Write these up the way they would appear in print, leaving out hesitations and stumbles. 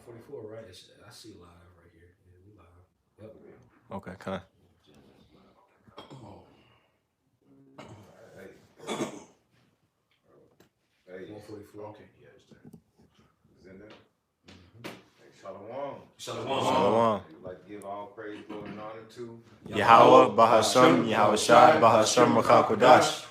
144, right? I see live right here. Yeah, we live. Yep. Okay, kind. Hey, 144. okay, yeah, it's there. It's in there. Hey, Shalom. Shalom. We'd like to give all praise, glory, and honor to Yahweh, Bahasham, Yahushai, Bahasham, Makakodash.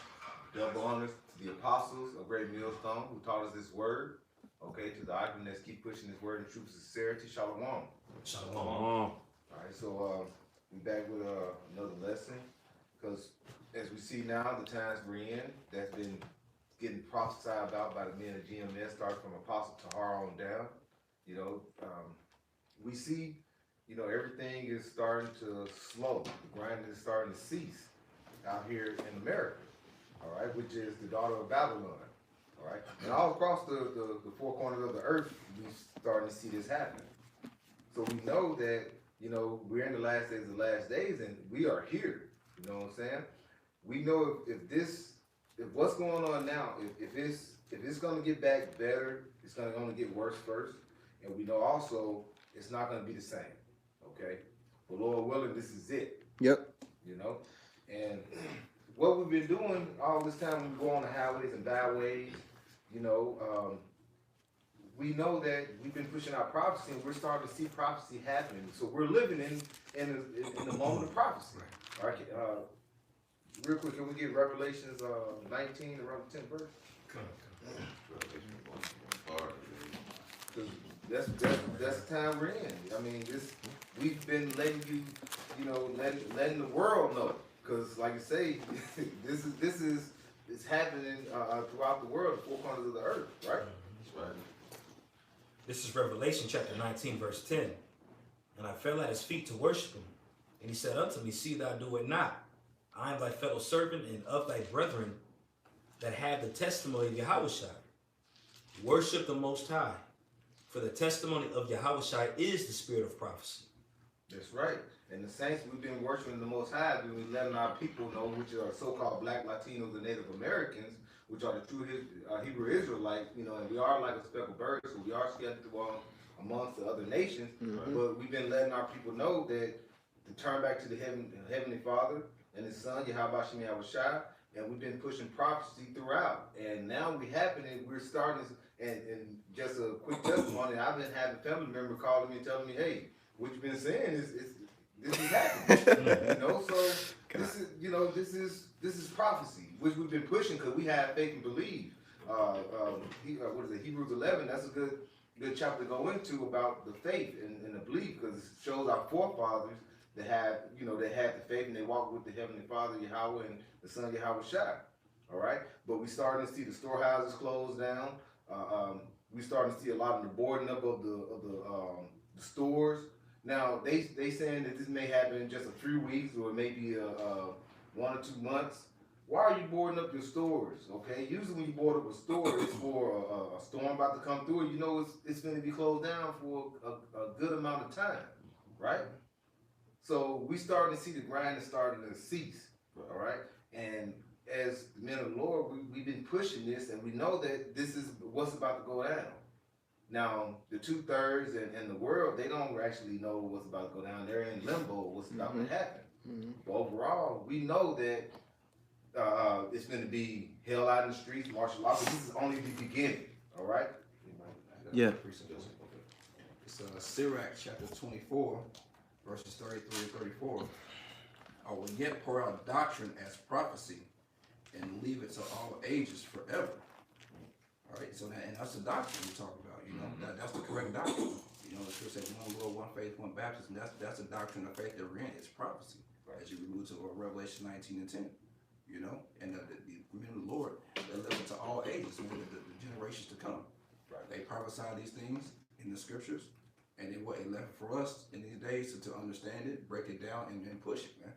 double honors to the apostles of Great Millstone who taught us this word. Okay, to the Iconess, keep pushing this word in truth and sincerity. Shalom. Shalom. All right, so we back with another lesson, because as we see now, the times we're in, that's been getting prophesied about by the men of GMS, starting from Apostle Tahar on down. You know, we see, you know, everything is starting to slow. The grinding is starting to cease out here in America. All right, which is the daughter of Babylon. All right, and all across the four corners of the earth, we starting to see this happen. So we know that, you know, we're in the last days of the last days, and we are here. You know what I'm saying? We know if what's going on now, if it's gonna get back better, it's gonna only get worse first, and we know also it's not gonna be the same. Okay, but Lord willing, this is it. Yep. You know, and what we've been doing all this time, we go on the highways and byways. You know, we know that we've been pushing out prophecy, and we're starting to see prophecy happening. So we're living in the moment of prophecy. All right, real quick, can we get Revelations 19 around the 10th verse? Because that's the time we're in. I mean, we've been letting you know, letting the world know. Because, like I say, this is it's happening throughout the world, the four corners of the earth, right? That's right. This is Revelation chapter 19, verse 10. And I fell at his feet to worship him. And he said unto me, see thou do it not. I am thy fellow servant and of thy brethren that have the testimony of Yahushai. Worship the Most High. For the testimony of Yahushai is the spirit of prophecy. That's right. And the saints, we've been worshiping the Most High, we've been letting our people know, which are so-called Black, Latinos, and Native Americans, which are the true Hebrew Israelites, you know, and we are like a speckled bird, so we are scattered amongst the other nations. Mm-hmm. But we've been letting our people know that to turn back to the Heavenly Father and His Son, Yahweh Shem Yahushai, and we've been pushing prophecy throughout. And now we're starting to, and just a quick testimony, I've been having family members calling me and telling me, hey, what you've been saying is this is happening. You know, so this is prophecy, which we've been pushing because we have faith and believe. What is it, Hebrews 11? That's a good chapter to go into about the faith and the belief, because it shows our forefathers that had the faith and they walked with the Heavenly Father Yahweh and the Son Yahushai. All right, but we starting to see the storehouses closed down. We starting to see a lot of the boarding up of the stores. Now they saying that this may happen in just a few weeks or maybe 1 or 2 months. Why are you boarding up your stores? Okay, usually when you board up a store, it's for a storm about to come through. You know it's going to be closed down for a good amount of time, right? So we starting to see the grind is starting to cease. All right, and as the men of the Lord, we've been pushing this, and we know that this is what's about to go down. Now, the 2/3 and the world, they don't actually know what's about to go down. They're in limbo, what's about to happen. Mm-hmm. But overall, we know that it's going to be hell out in the streets, martial law, but this is only the beginning, all right? Yeah. It's Sirach chapter 24, verses 33 and 34. I will yet pour out doctrine as prophecy and leave it to all ages forever. All right, so and that's the doctrine we're talking about. You know, that's the correct doctrine. You know, the scripture says one Lord, one faith, one baptism. That's a doctrine of faith that we're in. It's prophecy, right? As you move to Revelation 19 and 10. You know, and the men of the Lord, they live to all ages, the generations to come. Right? They prophesy these things in the scriptures, and it left for us in these days to understand it, break it down, and push it, man.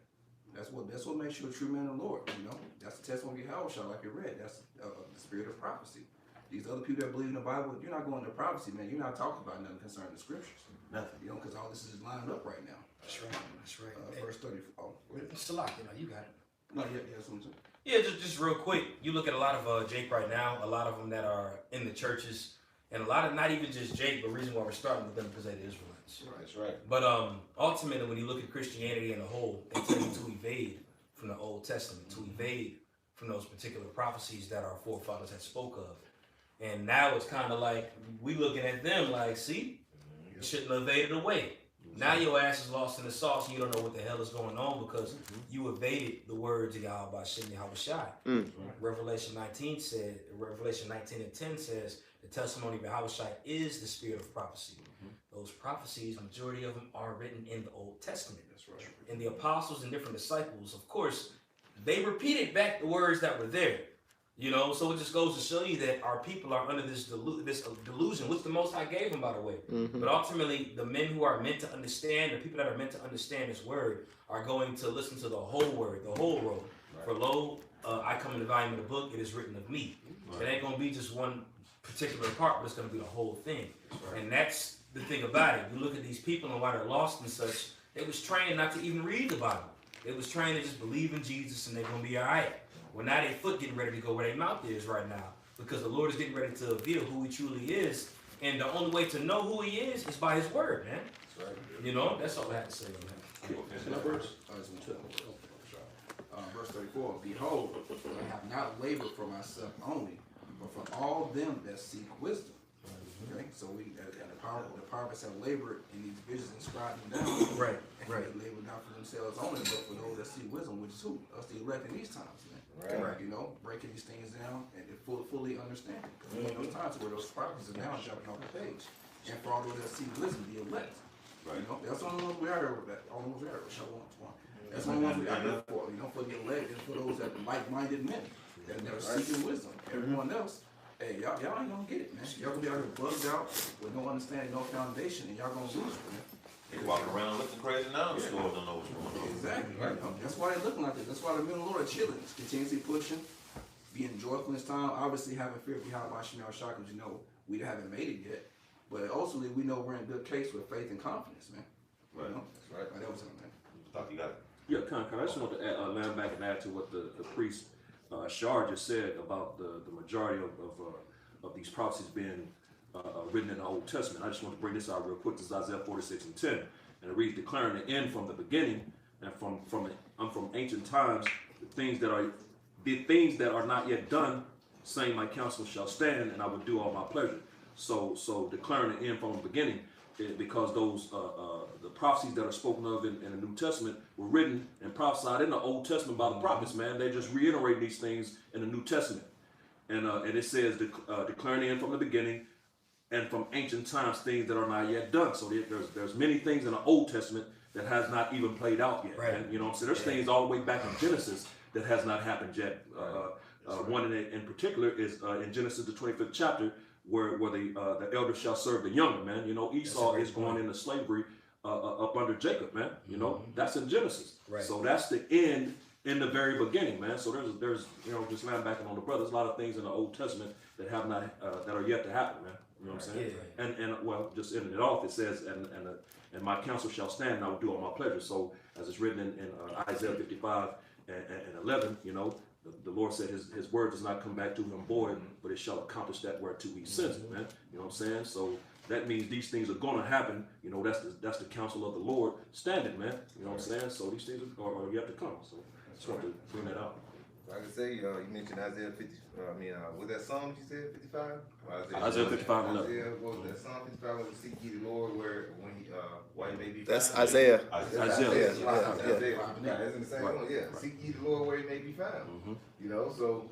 That's what makes you a true man of the Lord. You know, that's the testimony of Yahushua, like you read. That's the spirit of prophecy. These other people that believe in the Bible, you're not going to prophecy, man. You're not talking about nothing concerning the scriptures. Nothing. You know, because all this is lined up right now. That's right. That's right. Verse 34. Oh, Salak, you got it. No, yeah, that's what I'm saying. Yeah, just real quick. You look at a lot of Jake right now. A lot of them that are in the churches, And a lot of, not even just Jake, but reason why we're starting with them because they're the Israelites. That's right. But ultimately, when you look at Christianity in a whole, they tend to evade from the Old Testament, to evade from those particular prophecies that our forefathers had spoke of. And now it's kind of like we looking at them like, see, you shouldn't have evaded away. Now your ass is lost in the sauce and you don't know what the hell is going on because you evaded the words of Yahweh Shem Yahweh Shai. Revelation 19 and 10 says the testimony of Yahweh Shai is the spirit of prophecy. Those prophecies, majority of them are written in the Old Testament. That's right. And the apostles and different disciples, of course, they repeated back the words that were there. You know, so it just goes to show you that our people are under this delusion, which the Most High gave them, by the way. But ultimately, the men who are meant to understand, the people that are meant to understand this word, are going to listen to the whole word, the whole road. Right. For lo, I come in the volume of the book, it is written of me. Right. It ain't going to be just one particular part, but it's going to be the whole thing. Right. And that's the thing about it. You look at these people and why they're lost and such, they was trained not to even read the Bible. They was trained to just believe in Jesus and they're going to be all right. Well, now their foot getting ready to go where their mouth is right now because the Lord is getting ready to reveal who he truly is. And the only way to know who he is by his word, man. That's right. You know, that's all I have to say on that. Verse 34, behold, I have not labored for myself only, but for all them that seek wisdom. Okay, so the prophets have labored in these visions and scribed them down. Right. They labored not for themselves only, but for those that see wisdom, which is who? Us, the elect in these times, man. Right. You know, breaking these things down and fully understanding. Because we in those times where those prophets are now jumping off the page. And for all those that see wisdom, the elect. Right. You know, that's the only ones we are here with that. Only ones we are here with. That's the only ones we are here for. You know, for the elect and for those that like-minded men that are seeking wisdom. Everyone else, hey, y'all ain't gonna get it, man. Y'all gonna be out here bugged out with no understanding, no foundation, and y'all gonna lose it, man. They walk around looking crazy now. The store don't know what's going on. Exactly. Right. That's why they're looking like this. That's why the men of the Lord are chilling, continuously pushing, being joyful in this time. Obviously, having fear behind my Shemal Shah, because you know we haven't made it yet. But ultimately, we know we're in good case with faith and confidence, man. Right. You know? That's right. That was it, man. Thought you got it. Yeah, I just want to add, land back and add to what the priest Shar just said about the majority of these prophecies being written in the Old Testament. I just want to bring this out real quick. This is Isaiah 46 and 10. And it reads, declaring the end from the beginning and from ancient times, the things that are not yet done, saying my counsel shall stand and I will do all my pleasure. So declaring the end from the beginning, because those the prophecies that are spoken of in the New Testament were written and prophesied in the Old Testament by the prophets, man. They just reiterate these things in the New Testament. And it says declaring the end from the beginning, and from ancient times, things that are not yet done. So there's many things in the Old Testament that has not even played out yet. Right. And, you know what I'm saying? There's things all the way back in Genesis that has not happened yet. One in particular is in Genesis, the 25th chapter, where the elder shall serve the younger, man. You know, Esau is going into slavery up under Jacob, man. You know, that's in Genesis. Right. So that's the end in the very beginning, man. So there's you know, just land backing on the brothers, a lot of things in the Old Testament that have not that are yet to happen, man. You know what I'm saying? Yeah. And well, just ending it off, it says, and my counsel shall stand, and I will do all my pleasure. So as it's written in Isaiah 55 and 11, you know, the Lord said his word does not come back to him void, but it shall accomplish that whereto he sends it, man. You know what I'm saying? So that means these things are going to happen. You know, that's the counsel of the Lord standing, man. You know what I'm saying? So these things are yet to come. So I just want to bring that out. Like I say, you mentioned Isaiah 50. Was that Psalm you said 55? Isaiah 55 and 11. Isaiah, what was that Psalm 55? Was seek ye the Lord why he may be found? That's Isaiah. Isaiah. Yeah. That's in the same one. Yeah. Right. Seek ye the Lord where he may be found. You know, so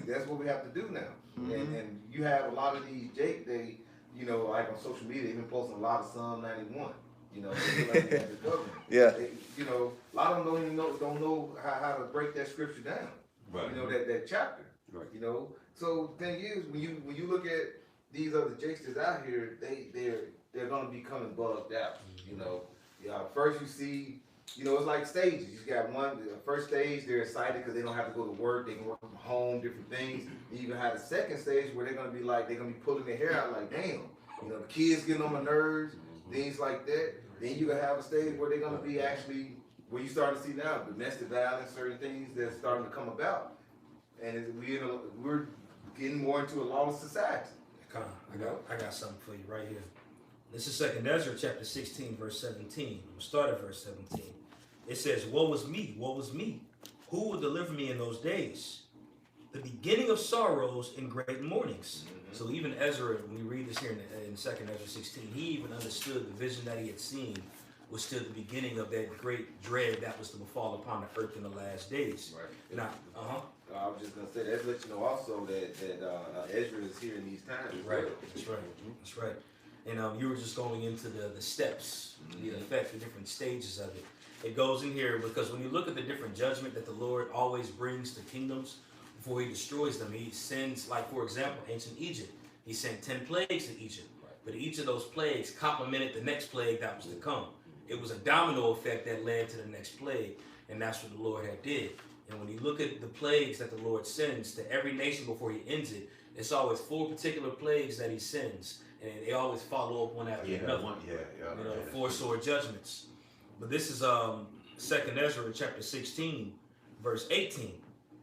that's what we have to do now. And you have a lot of these Jake, they, you know, like on social media, they've been posting a lot of Psalm 91. You know, like the government. Yeah. They, you know, a lot of them don't know how to break that scripture down. Right. You know, that chapter. Right. You know, so the thing is, when you look at these other Jakesters out here, they're gonna be coming bugged out. You know, first you see, you know, it's like stages. You got the first stage, they're excited because they don't have to go to work, they can work from home, different things. You even have the second stage where they're gonna be pulling their hair out like, damn, you know, the kids getting on my nerves, things like that. Then you're gonna have a stage where they're gonna be actually, where you start to see now domestic violence, certain things that's starting to come about, and we're getting more into a lawless society. I got something for you right here. This is 2nd Ezra chapter 16, verse 17. We'll start at verse 17. It says, woe is me, woe is me. Who will deliver me in those days? The beginning of sorrows and great mournings. So even Ezra, when we read this here in 2nd Ezra 16, he even understood the vision that he had seen was still the beginning of that great dread that was to befall upon the earth in the last days. Right. Now, I was just gonna say that let you know also that Ezra is here in these times. As right. well. That's right. That's right. And you were just going into the steps, the effect, the different stages of it. It goes in here because when you look at the different judgment that the Lord always brings to kingdoms before he destroys them, he sends, like for example, ancient Egypt. He sent 10 plagues to Egypt. But each of those plagues complemented the next plague that was to come. It was a domino effect that led to the next plague. And that's what the Lord had did. And when you look at the plagues that the Lord sends to every nation before he ends it, it's always 4 particular plagues that he sends. And they always follow up one after another. You know, the 4 sword judgments. But this is 2nd Ezra chapter 16, verse 18.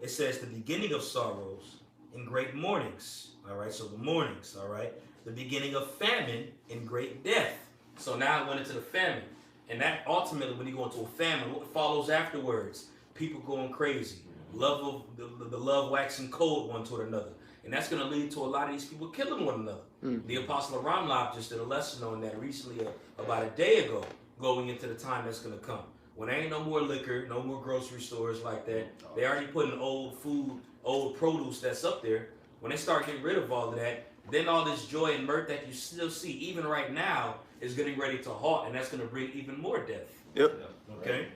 It says, the beginning of sorrows and great mournings. All right, so the mournings, all right. The beginning of famine and great death. So now I went into the famine. And that ultimately, when you go into a famine, what follows afterwards? People going crazy. Love of the love waxing cold one toward another. And that's going to lead to a lot of these people killing one another. The Apostle Ramlab just did a lesson on that recently, about a day ago, going into the time that's going to come. When there ain't no more liquor, no more grocery stores like that, they already putting old food, old produce that's up there. When they start getting rid of all of that, then all this joy and mirth that you still see, even right now, is getting ready to halt, and that's going to bring even more death. Yep. Okay?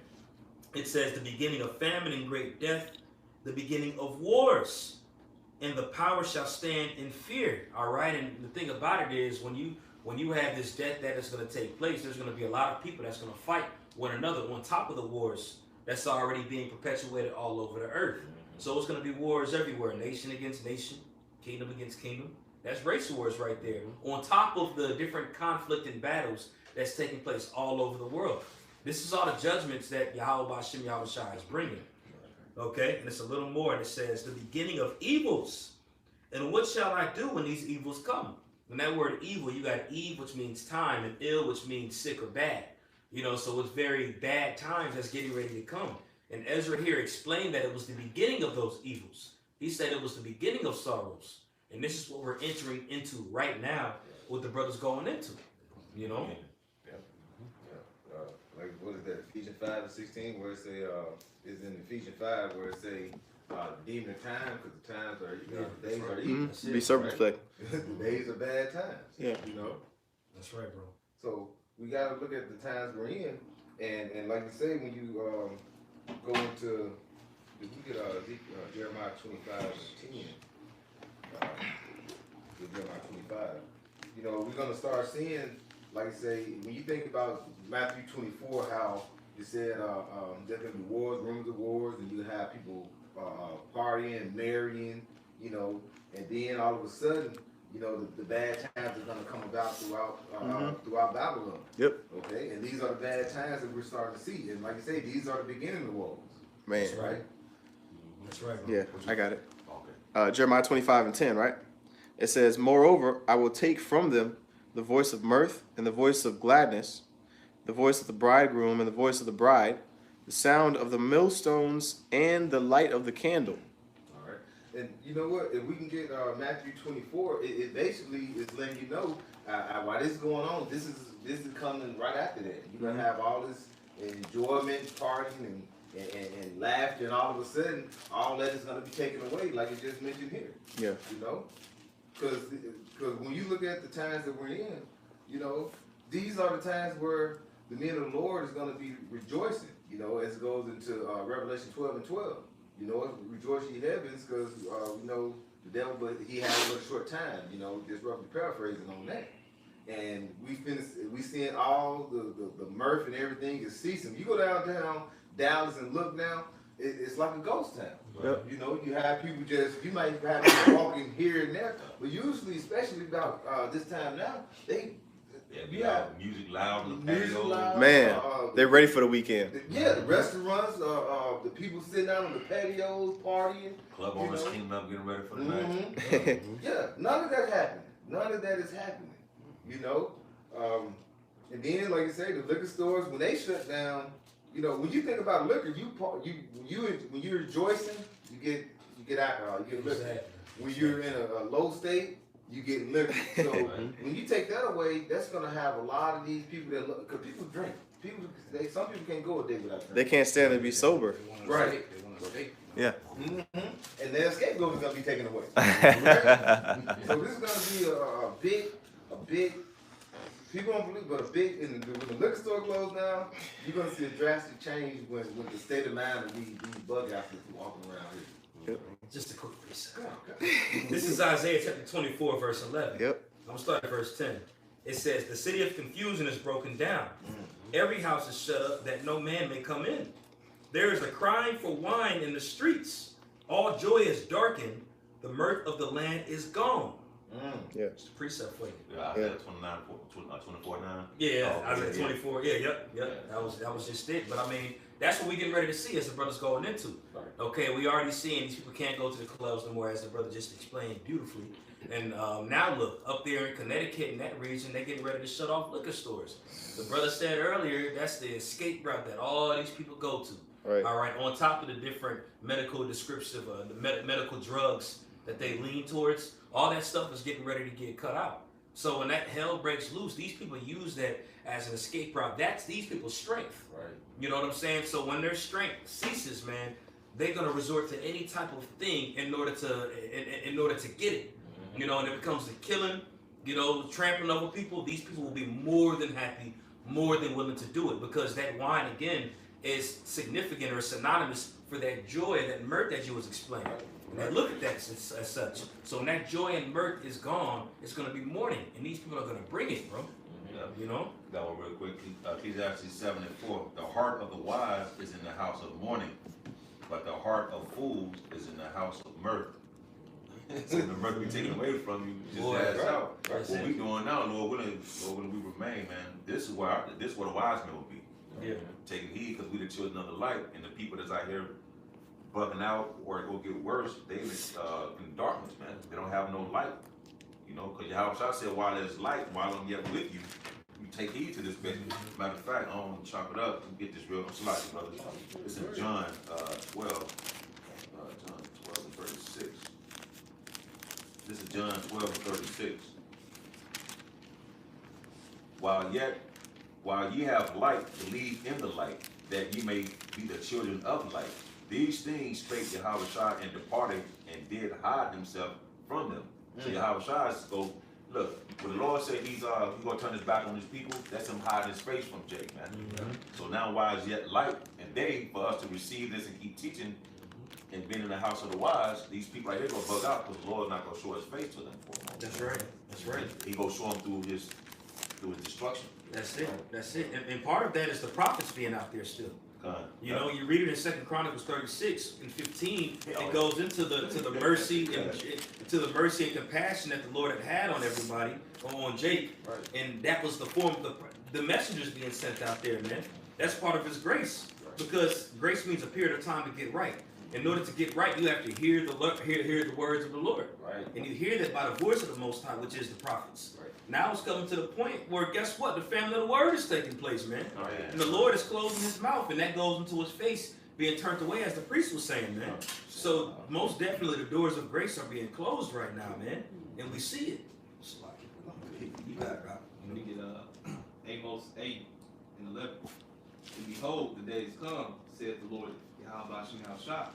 It says the beginning of famine and great death, the beginning of wars, and the power shall stand in fear. All right? And the thing about it is, when you have this death that is going to take place, there's going to be a lot of people that's going to fight one another on top of the wars that's already being perpetuated all over the earth. So it's going to be wars everywhere, nation against nation, kingdom against kingdom. That's race wars right there. On top of the different conflict and battles that's taking place all over the world. This is all the judgments that Yahweh Ba'ashem Yahweh Shai is bringing. Okay? And it's a little more, and it says, the beginning of evils. And what shall I do when these evils come? And that word evil, you got eve, which means time, and ill, which means sick or bad. You know, so it's very bad times that's getting ready to come. And Ezra here explained that it was the beginning of those evils. He said it was the beginning of sorrows. And this is what we're entering into right now, what the brothers going into. You know? Like, what is that? Ephesians 5:16, where it say, is in Ephesians 5, where it say, demon of time, because the times are, the days are evil. Be circumspect. The days are bad times. Yeah. You know? That's right, bro. So we got to look at the times we're in, and like you say, when you go into, if you get Jeremiah 25:10, Jeremiah 25, you know, we're gonna start seeing, like I say, when you think about Matthew 24, how it said there's gonna be wars, rumors of wars, and you have people partying, marrying, you know, and then all of a sudden, you know, the bad times are going to come about throughout Babylon. Yep. Okay, and these are the bad times that we're starting to see. And like you say, these are the beginning of woes. Man. That's right. That's right, bro. Yeah, I got it. Okay. Jeremiah 25:10, right? It says, moreover, I will take from them the voice of mirth and the voice of gladness, the voice of the bridegroom and the voice of the bride, the sound of the millstones and the light of the candle. All right. And you know what? If we can get Matthew 24, it basically is letting you know why this is going on. This is coming right after that. You're gonna have all this enjoyment, partying, and laughter, and all of a sudden, all that is gonna be taken away, like you just mentioned here. Yeah. You know, because when you look at the times that we're in, you know, these are the times where the men of the Lord is gonna be rejoicing. You know, as it goes into Revelation 12:12. You know, rejoice ye heavens, because you know the devil, but he had but a short time. You know, just roughly paraphrasing on that. And we seeing all the mirth and everything is ceasing. You go downtown Dallas and look now, it's like a ghost town. Yep. You know, you have people you might have people walking here and there, but usually, especially about this time now, You have music loud on the music patio. loud. Man, they're ready for the weekend. The restaurants, the people sitting out on the patios partying. Club owners cleaning up, getting ready for the Mhm. night. Yeah, none of that happened. None of that is happening. You know, and then like I say, the liquor stores when they shut down. You know, when you think about liquor, when you're rejoicing, you get alcohol, you get liquor. Exactly. When you're in a low state, you get liquor. So when you take that away, that's gonna have a lot of these people that look, because people drink. Some people can't go a day without drinking. They can't stand to be sober. They want Right. They want to escape. Yeah. And their scapegoat is gonna be taken away. Right? So this is gonna be a big. People don't believe, but when the liquor store closed down, you're gonna see a drastic change when the state of mind of these bug outfits walking around here. Just a quick reset. Okay. This is Isaiah chapter 24, verse 11. Yep. I'm gonna start at verse 10. It says, "The city of confusion is broken down. Every house is shut up, that no man may come in. There is a crying for wine in the streets. All joy is darkened. The mirth of the land is gone." It's a precept for you. Yeah, Isaiah 24:9. Yeah, Oh, Isaiah yeah. 24. Yeah, yep. That was just it. But I mean, that's what we getting ready to see as the brother's going into. Right. Okay, we already seeing these people can't go to the clubs no more, as the brother just explained beautifully. And now look, up there in Connecticut, in that region, they're getting ready to shut off liquor stores. The brother said earlier, that's the escape route that all these people go to. Right. All right, on top of the different medical descriptive, the medical drugs that they lean towards, all that stuff is getting ready to get cut out. So when that hell breaks loose, these people use that as an escape route. That's these people's strength. Right. You know what I'm saying? So when their strength ceases, man, they're gonna resort to any type of thing in order to get it. You know, and it becomes the killing, you know, trampling over people. These people will be more than happy, more than willing to do it, because that wine again is significant or synonymous for that joy, that mirth that you was explaining. And they look at that as such. So when that joy and mirth is gone, it's gonna be mourning, and these people are gonna bring it, bro. Yeah. You know? That one real quick. Ecclesiastes 7:4. The heart of the wise is in the house of mourning, but the heart of fools is in the house of mirth. So the mirth be taken away from you, just Boy, ass right. out. That's What it. we doing now, Lord willing, we remain, man. This is where the wise men will be. Yeah. Taking heed, because we the children of the light, and the people that's out here bugging out or it will get worse, they in darkness, man. They don't have no light. You know, because Yahweh said, while there's light, while I'm yet with you, you take heed to this business. Matter of fact, I'm gonna chop it up and get this real. I'm sorry, brother. It's in John 12. John 12 and 36. This is John 12 and 36. While ye have light, believe in the light, that ye may be the children of light. These things spake Yahweh and departed, and did hide himself from them. So Yahweh go, look, when the Lord said he's gonna turn his back on his people, that's him hiding his face from Jake, man. So now wise yet light and day for us to receive this and keep teaching and being in the house of the wise, these people right here gonna bug out because the Lord's not gonna show his face to them for a moment. That's right. That's right. He gonna show them through his destruction. That's it. That's it. And part of that is the prophets being out there still. You know, you read it in 2 Chronicles 36 and 15. It goes into the mercy and to the mercy and compassion that the Lord had on everybody, on Jake, and that was the form of the messengers being sent out there, man. That's part of His grace, because grace means a period of time to get right. In order to get right, you have to hear the words of the Lord, and you hear that by the voice of the Most High, which is the prophets. Now it's coming to the point where, guess what? The family of the word is taking place, man. And the Lord is closing His mouth, and that goes into His face being turned away, as the priest was saying, man. So most definitely the doors of grace are being closed right now, man, and we see it. You got it, Rob. We get Amos 8 and 11. And behold, the days come, saith the Lord Yahweh Shah,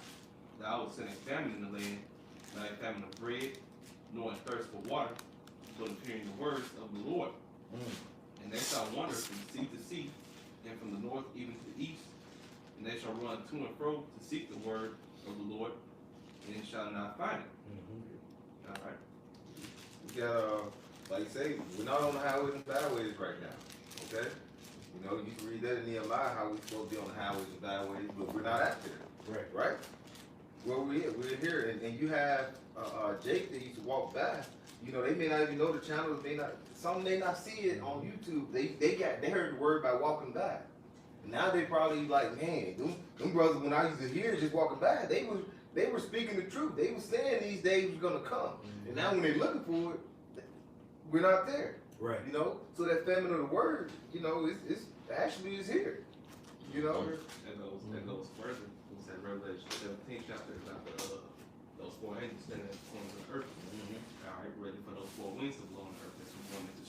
that I will send a famine in the land, not a famine of bread, nor a thirst for water, but of hearing the words of the Lord. And they shall wander from sea to sea, and from the north even to the east, and they shall run to and fro to seek the word of the Lord, and they shall not find it. All right. We got, like you say, we're not on the highways and byways right now, okay? You know, you can read that in Nehemiah, how we're supposed to be on the highways and byways, but we're not out there, right? Well, we're here, and you have Jake that used to walk by. You know, they may not even know the channels, some may not see it on YouTube. They heard the word by walking by. Now they probably like, man, them brothers, when I used to hear just walking by, they were speaking the truth. They were saying these days was gonna come. And now when they're looking for it, we're not there. Right. You know, so that famine of the word, you know, it's actually is here. You know, That goes further. It's that Revelation 17 chapter about those four angels standing at the corners of the earth. All right, ready for those four winds to blow on the earth. That's what's going into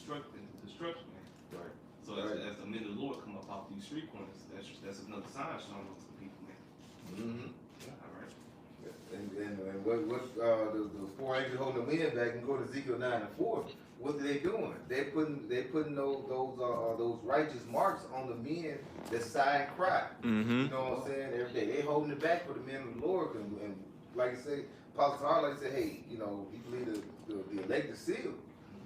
destruction, man. Right. So as the men of the Lord come up off these street corners, that's another sign showing up to the people, man. All right. And what the four angels holding the wind back, and go to Ezekiel 9 and 4. What are they doing? They're putting those righteous marks on the men that sigh and cry. Mm-hmm. You know what I'm saying? Every day they holding it back for the men of the Lord, and like I say, Apostle Paul, like I said, hey, you know, he believe the elected seal,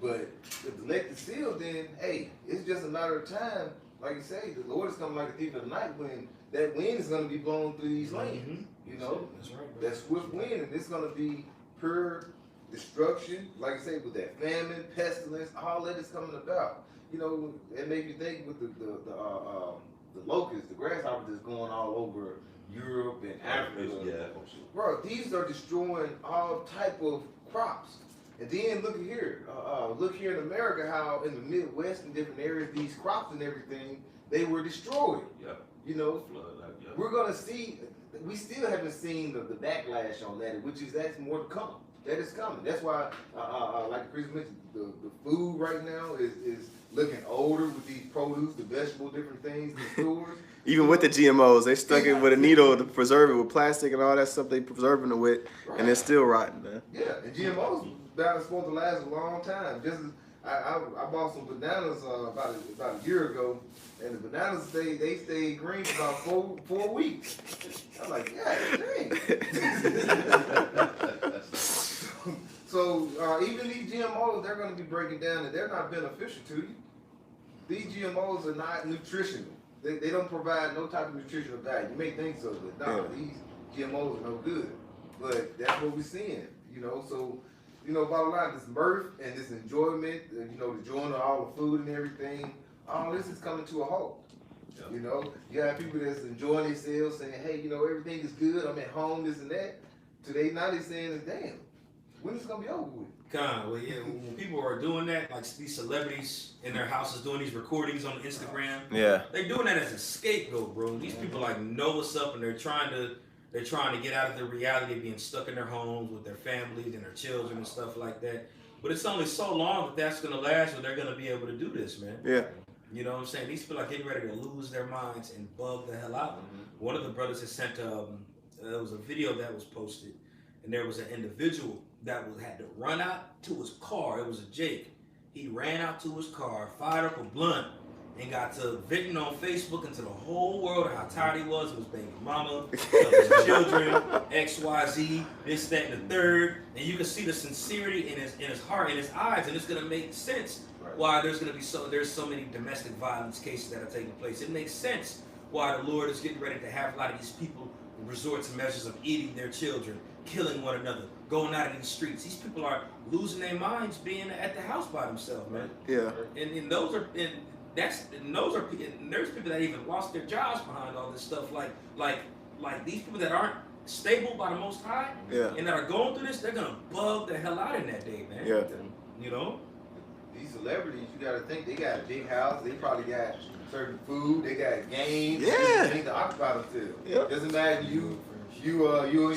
but if the elected seal, then hey, it's just a matter of time. Like you say, the Lord is coming like a thief in the night when that wind is going to be blown through these lands. You know, That's right, bro. that swift wind, and it's going to be pure destruction. Like I say, with that famine, pestilence, all that is coming about. You know, it made me think with the locusts, the grasshoppers that's going all over Europe and Africa. Yeah. Bro, these are destroying all type of crops. And then look here in America, how in the Midwest and different areas, these crops and everything, they were destroyed. Yeah. You know, Flood, like, yeah. we're gonna see. We still haven't seen the backlash on that, which is that's more to come. That is coming. That's why, like Chris mentioned, the food right now is looking older with these produce, the vegetable, different things in the stores. Even with the GMOs, they stuck it with a needle to preserve it with plastic and all that stuff they preserving it with, and it's still rotten, man. Yeah, and GMOs are supposed to last a long time. Just as I bought some bananas about a year ago, and the bananas they stayed green for about 4 weeks. I'm like, yeah, dang. So even these GMOs, they're going to be breaking down, and they're not beneficial to you. These GMOs are not nutritional. They don't provide no type of nutritional value. You may think so, but no, these GMOs are no good. But that's what we're seeing, you know. So, you know, bottom line, this mirth and this enjoyment, you know, the enjoying of all the food and everything, all this is coming to a halt. Yeah. You know, you have people that's enjoying themselves, saying, hey, you know, everything is good, I'm at home, this and that. Today, now they're saying, damn, when is it going to be over with? Well, yeah, when people are doing that, like these celebrities in their houses doing these recordings on Instagram, Yeah. they're doing that as a scapegoat, bro. These people like know what's up, and they're trying to get out of the reality of being stuck in their homes with their families and their children and stuff like that. But it's only so long that that's gonna last, or they're gonna be able to do this, man. Yeah. You know what I'm saying? These people are getting ready to lose their minds and bug the hell out. One of the brothers had sent there was a video that was posted, and there was an individual that had to run out to his car. It was a Jake. He ran out to his car, fired up a blunt, and got to venting on Facebook and to the whole world of how tired he was of his baby mama, of his children, XYZ, this, that, and the third. And you can see the sincerity in his heart, in his eyes, and it's gonna make sense why there's so many domestic violence cases that are taking place. It makes sense why the Lord is getting ready to have a lot of these people resort to measures of eating their children, killing one another, going out in these streets. These people are losing their minds being at the house by themselves, man. Yeah. And there's people that even lost their jobs behind all this stuff. Like these people that aren't stable by the Most High, Yeah. and that are going through this, they're gonna bug the hell out in that day, man. Yeah. You know. These celebrities, you got to think they got a big house. They probably got certain food. They got games. Yeah. Things to occupy themselves. Yep. Just imagine you and your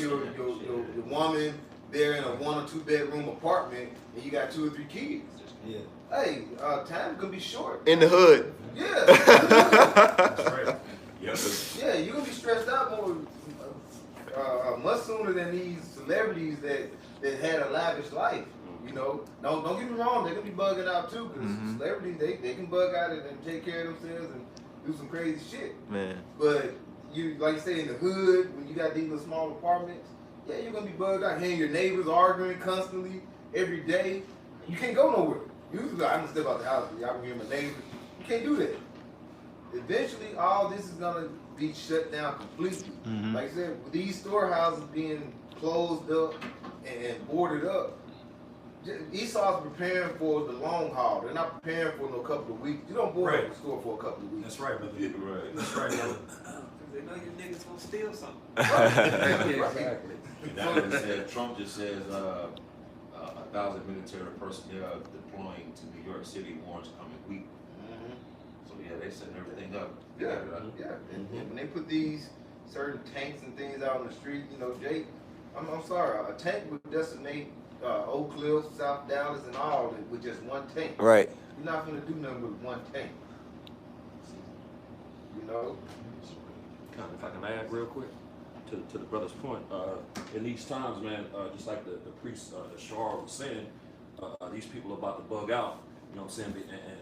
woman, they're in a 1 or 2 bedroom apartment, and you got 2 or 3 kids. Yeah. Hey, time can be short. In the hood. Yeah. That's right. Yes. Yeah, you're gonna be stressed out more much sooner than these celebrities that had a lavish life. You know, don't get me wrong, they're gonna be bugging out too, because celebrities they can bug out and take care of themselves and do some crazy shit. Man. But you, like you say, in the hood, when you got these little small apartments, yeah, you're gonna be bugged out, hearing your neighbors arguing constantly every day. You can't go nowhere. Usually, I'm gonna step out the house. Y'all can hear my neighbors. You can't do that. Eventually, all this is gonna be shut down completely. Like I said, with these storehouses being closed up and boarded up, Esau's preparing for the long haul. They're not preparing for no couple of weeks. You don't board up a store for a couple of weeks. That's right, brother. Yeah, right. That's right, brother. They know you niggas gonna steal something. Exactly. Now Trump just says 1,000 military personnel deploying to New York City warrants coming week. So yeah, they setting everything up. Yeah, yeah. And when they put these certain tanks and things out on the street, you know, Jake, I'm sorry, a tank would decimate Oak Cliff, South Dallas, and all with just one tank. Right. You're not gonna do nothing with one tank. You know. If I can add real quick to the brother's point, in these times, man, just like the priest Shar was saying, these people are about to bug out. You know what I'm saying?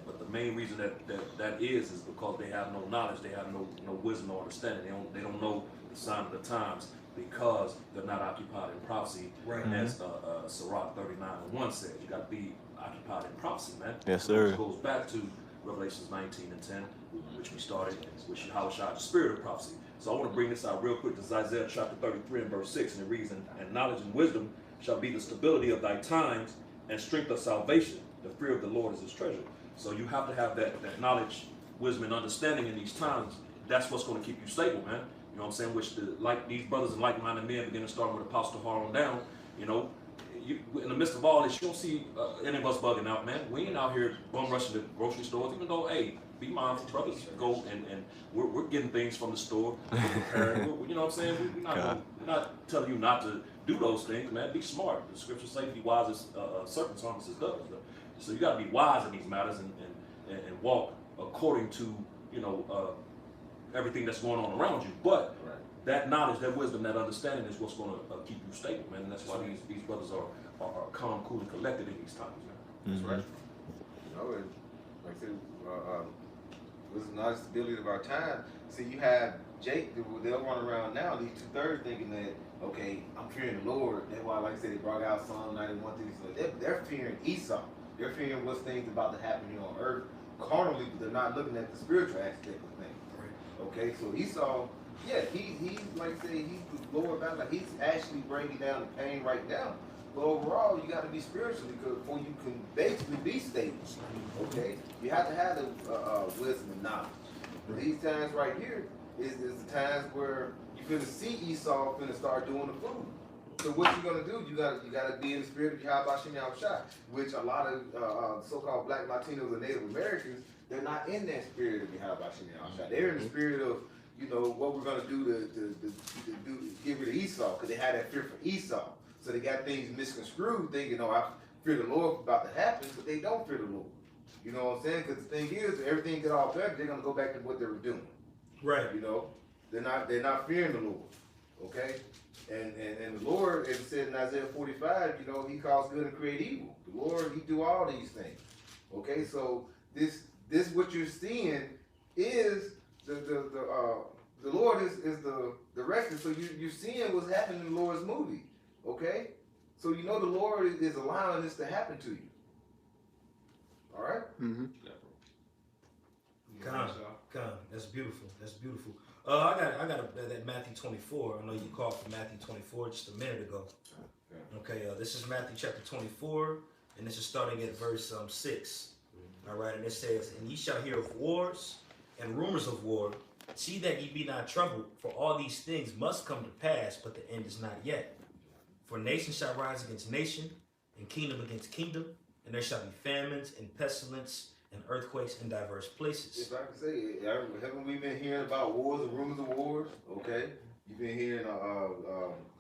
But the main reason that is because they have no knowledge, they have no wisdom or understanding. They don't know the sign of the times because they're not occupied in prophecy. Right. And as Sirach 39:1 says, you got to be occupied in prophecy, man. Yes, sir. Which goes back to Revelations 19:10, which we started, which Yahweh Shai, the spirit of prophecy. So I want to bring this out real quick. This is Isaiah chapter 33 and verse 6, and it reads, and knowledge and wisdom shall be the stability of thy times, and strength of salvation. The fear of the Lord is his treasure. So you have to have that knowledge, wisdom, and understanding in these times. That's what's going to keep you stable, man. You know what I'm saying? Which like these brothers and like-minded men begin to start with Apostle Harlem down. You know, in the midst of all this, you don't see any of us bugging out, man. We ain't out here bum rushing to grocery stores, even though, hey, be mindful, brothers go and we're getting things from the store. We're preparing. You know what I'm saying? We're not telling you not to do those things, man. Be smart. The scriptures say be wise as serpents, harmless as doves. So you got to be wise in these matters and walk according to, you know, everything that's going on around you. But that knowledge, that wisdom, that understanding is what's going to keep you stable, man. And that's why these brothers are calm, cool, and collected in these times, man. That's right. You know, and like I said, wisdom, knowledge, stability of our time. See, you have Jake, they'll run around now, these 2/3 thinking that, okay, I'm fearing the Lord. That's why, like I said, they brought out Psalm 91 things. They're fearing Esau. They're fearing what's things about to happen here on earth carnally, but they're not looking at the spiritual aspect of things. Right. Okay, so Esau, yeah, he's like I say, he's the Lord battle. Like he's actually bringing down the pain right now. But overall, you got to be spiritually good before you can basically be stable. Okay, you have to have the wisdom and knowledge. But these times right here is the times where you're gonna see Esau gonna start doing the food. So what you gonna do? You gotta be in the spirit of Yahweh Shai, which a lot of so-called Black Latinos and Native Americans, they're not in that spirit of Yahweh Shai. They're in the spirit of, you know, what we're gonna do to get rid of Esau, because they had that fear for Esau. So they got things misconstrued, thinking, oh, I fear the Lord about to happen, but they don't fear the Lord. You know what I'm saying? Because the thing is, everything get all better, they're gonna go back to what they were doing. Right. You know, they're not fearing the Lord. Okay. And the Lord, as it said in Isaiah 45, you know, he calls good and create evil. The Lord, he do all these things. Okay, so this what you're seeing is the Lord is the director. So you're seeing what's happening in the Lord's movie. Okay? So you know the Lord is allowing this to happen to you. All right? Mm-hmm. Come. That's beautiful. That's beautiful. I got that Matthew 24. I know you called for Matthew 24 just a minute ago. Okay, this is Matthew chapter 24, and this is starting at verse 6. All right, and it says, "And ye shall hear of wars and rumors of war. See that ye be not troubled, for all these things must come to pass, but the end is not yet. For nation shall rise against nation, and kingdom against kingdom, and there shall be famines and pestilence and earthquakes in diverse places." If I can say, haven't we been hearing about wars and rumors of wars? Okay, you've been hearing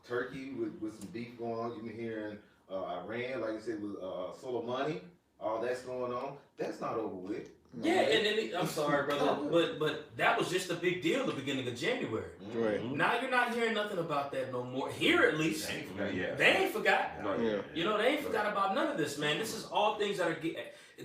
Turkey with some beef going on. You've been hearing Iran, like you said, with Soleimani. All that's going on. That's not over with. Yeah, and then I'm sorry, brother, but that was just a big deal at the beginning of January. Right. Now you're not hearing nothing about that no more. Here at least, They ain't forgot yet. they ain't forgot. Yeah. You know, they ain't forgot about none of this, man. This is all things that are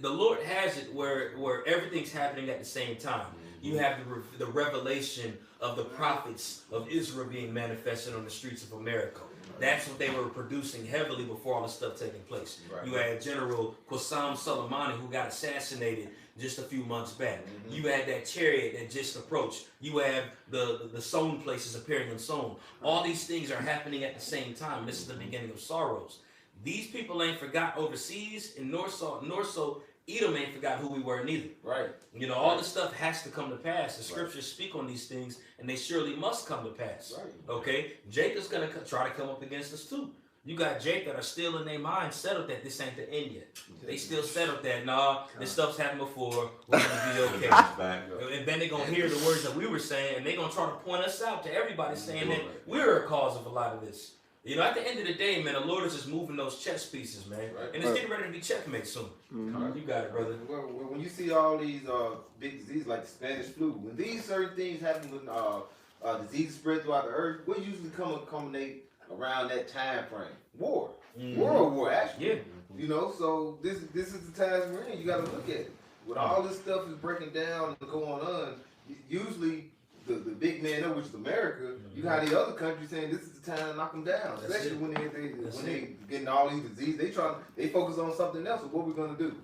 the Lord has it where everything's happening at the same time. You have the revelation of the prophets of Israel being manifested on the streets of America. That's what they were producing heavily before all this stuff taking place. Right. You had General Qasem Soleimani, who got assassinated just a few months back. You had that chariot that just approached. You have the sown places appearing in sown. All these things are happening at the same time. This is the beginning of sorrows. These people ain't forgot overseas, and nor so Edom ain't forgot who we were neither. Right. You know, all this stuff has to come to pass. The scriptures speak on these things, and they surely must come to pass. Right. Okay? Jacob's going to try to come up against us too. You got Jake that are still in their mind settled that this ain't the end yet. They still settled that, nah, this stuff's happened before, we're gonna be okay. Back. And then they're gonna hear the words that we were saying, and they're gonna try to point us out to everybody saying that we're a cause of a lot of this. You know, at the end of the day, man, the Lord is just moving those chess pieces, man. Right. And it's getting ready to be checkmate soon. You got it, brother. Well, when you see all these big diseases like the Spanish flu, when these certain things happen when diseases spread throughout the earth, what usually culminate around that time frame? War. World war, actually. Yeah. You know, so this is the times we're in. You got to look at it. When all this stuff is breaking down and going on, usually the big man up, which is America, you got the other countries saying this is the time to knock them down. That's Especially it. when they getting all these diseases, they focus on something else. So what we're gonna do?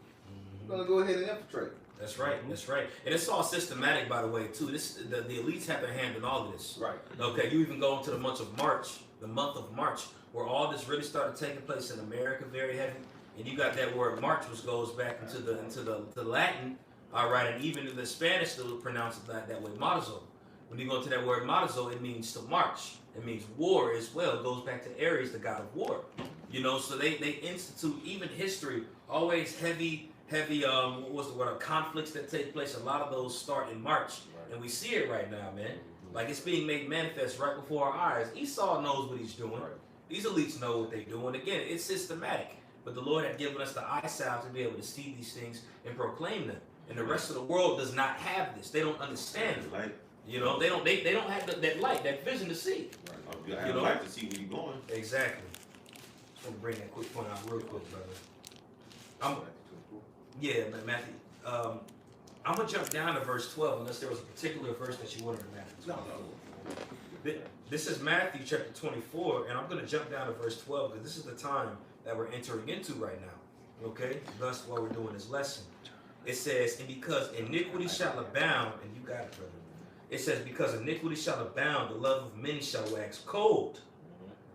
We're gonna go ahead and infiltrate. That's right. That's right. And it's all systematic, by the way, too. The elites have a hand in all of this. Right. Okay, you even go into the month of March, where all this really started taking place in America, very heavy. And you got that word March, which goes back into the Latin, all right, and even the Spanish still pronounce it that way, marzo. When you go into that word marzo, it means to march. It means war as well. It goes back to Ares, the god of war. You know, so they institute even history, always heavy what's the word? Conflicts that take place. A lot of those start in March, and we see it right now, man. Like it's being made manifest right before our eyes. Esau knows what he's doing. These elites know what they're doing. Again, it's systematic. But the Lord had given us the eyesight to be able to see these things and proclaim them. And the rest of the world does not have this. They don't understand it. Like, You know, they don't have that light, that vision to see. you You know? like to see where you're going. Exactly. Just want to bring that quick point out real quick, brother. Yeah, Matthew. I'm gonna jump down to verse 12 unless there was a particular verse that you wanted to Matthew. This is Matthew chapter 24, and I'm gonna jump down to verse 12 because this is the time that we're entering into right now. Okay? Thus, while we're doing this lesson, it says, "And because iniquity shall abound," and you got it, brother. It says, "Because iniquity shall abound, the love of many shall wax cold.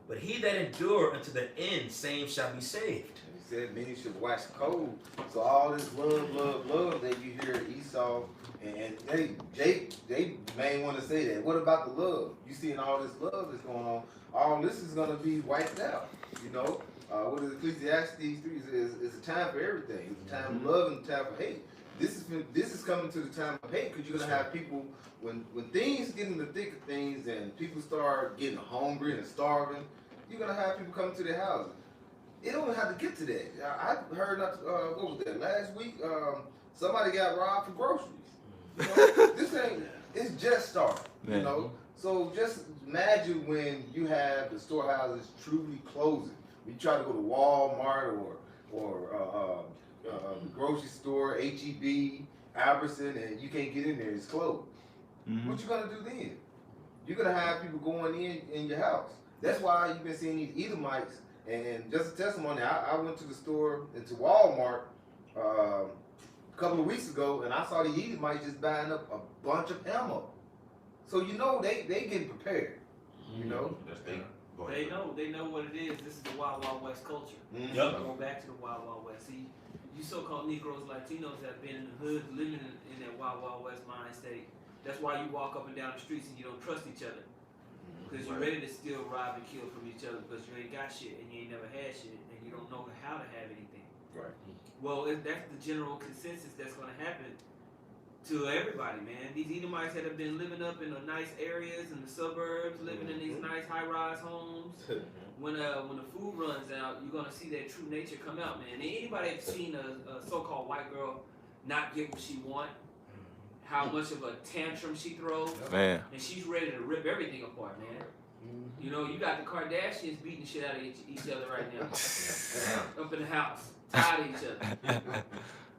But he that endure unto the end, same shall be saved." He said many should wax cold. So all this love that you hear Esau and hey, Jake, they may want to say that. What about the love? You seeing all this love that's going on? All this is going to be wiped out. You know, what is Ecclesiastes 3 says? It's a time for everything. It's a time of love and a time for hate. This is coming to the time of hate because you're gonna have people when things get in the thick of things and people start getting hungry and starving. You're gonna have people come to their houses. It don't have to get to that. I heard what was that last week? Somebody got robbed for groceries. You know, this ain't. It's just starting. You know, so just imagine when you have the storehouses truly closing. We try to go to Walmart or the grocery store, HEB, Albertson, and you can't get in there. It's closed. What you gonna do then? You're gonna have people going in your house. That's why you've been seeing these Edomites. And just a testimony, I went to the store, into Walmart, a couple of weeks ago, and I saw the Edomites just buying up a bunch of ammo. So you know they getting prepared. You know. That's they. Go They ahead. know what it is. This is the Wild Wild West culture. Yep. Going back to the Wild Wild West. See, you so-called Negroes, Latinos have been in the hood, living in that Wild Wild West mind state. That's why you walk up and down the streets and you don't trust each other. Because you're ready to steal, rob, and kill from each other because you ain't got shit and you ain't never had shit and you don't know how to have anything. Right. Well, that's the general consensus that's going to happen to everybody, man. These Edomites that have been living up in the nice areas in the suburbs, living in these nice high-rise homes. When the food runs out, you're gonna see that true nature come out, man. Anybody have seen a so-called white girl not get what she want? How much of a tantrum she throws, Man. and she's ready to rip everything apart, man. You know, you got the Kardashians beating the shit out of each other right now, up in the house, tired of each other.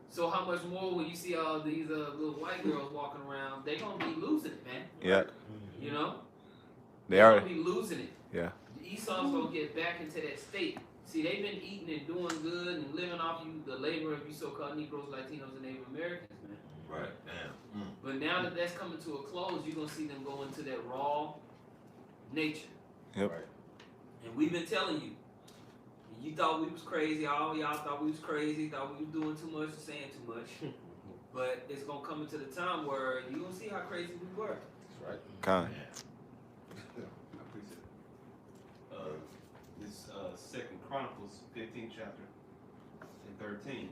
So how much more when you see all these little white girls walking around? They gonna be losing it, man. Yeah. You know, They they're are. gonna be losing it. Yeah. Esau's gonna get back into that state. See, they've been eating and doing good and living off the labor of you so-called Negroes, Latinos, and Native Americans, man. Right. Damn. But now that that's coming to a close, you're gonna see them go into that raw nature. Yep. Right. And we've been telling you. You thought we was crazy. All y'all thought we was crazy. Thought we was doing too much and saying too much. But it's gonna come into the time where you gonna see how crazy we were. That's right. Kind. I appreciate it. This 2 Chronicles 15th chapter and 13,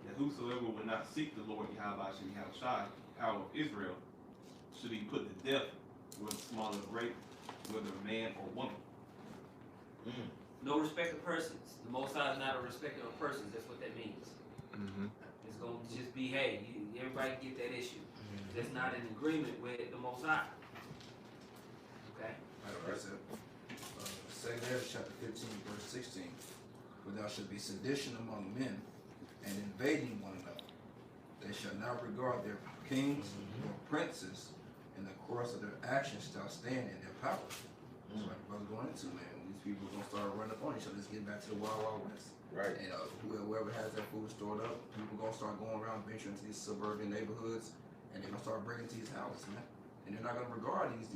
that whosoever would not seek the Lord Yahweh Shai, power of Israel, should be put to death, whether small or great, whether man or woman. No respect of persons. The Most High is not a respecter of persons. That's what that means. It's going to just be, hey, everybody get that issue. That's not in agreement with the Most High. Okay? Right, so, 2 Ezra chapter 15, verse 16. For thou shalt be sedition among men, and invading one another. They shall not regard their kings or princes, and the course of their actions shall stand in their power. That's what brother going into, man. These people are gonna start running up on each other. Let's get back to the Wild Wild West. Right. And whoever has that food stored up, people gonna start going around venturing into these suburban neighborhoods, and they're gonna start breaking into these houses, man. And they're not gonna regard these